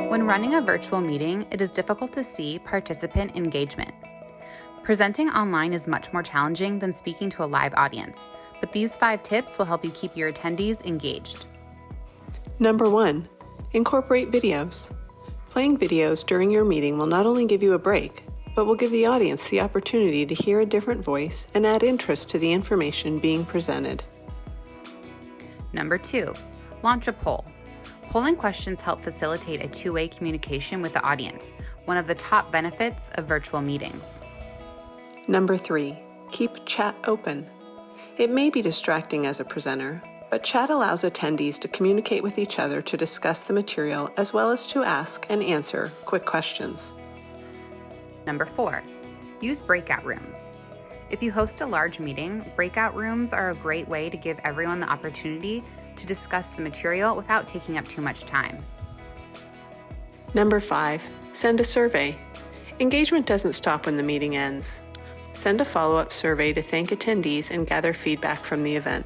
When running a virtual meeting, it is difficult to see participant engagement. Presenting online is much more challenging than speaking to a live audience, but these 5 tips will help you keep your attendees engaged. Number 1, incorporate videos. Playing videos during your meeting will not only give you a break, but will give the audience the opportunity to hear a different voice and add interest to the information being presented. Number 2, launch a poll. Polling questions help facilitate a two-way communication with the audience, one of the top benefits of virtual meetings. Number 3, keep chat open. It may be distracting as a presenter, but chat allows attendees to communicate with each other to discuss the material as well as to ask and answer quick questions. Number 4, use breakout rooms. If you host a large meeting, breakout rooms are a great way to give everyone the opportunity to discuss the material without taking up too much time. Number 5, send a survey. Engagement doesn't stop when the meeting ends. Send a follow-up survey to thank attendees and gather feedback from the event.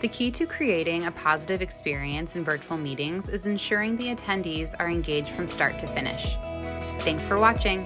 The key to creating a positive experience in virtual meetings is ensuring the attendees are engaged from start to finish. Thanks for watching.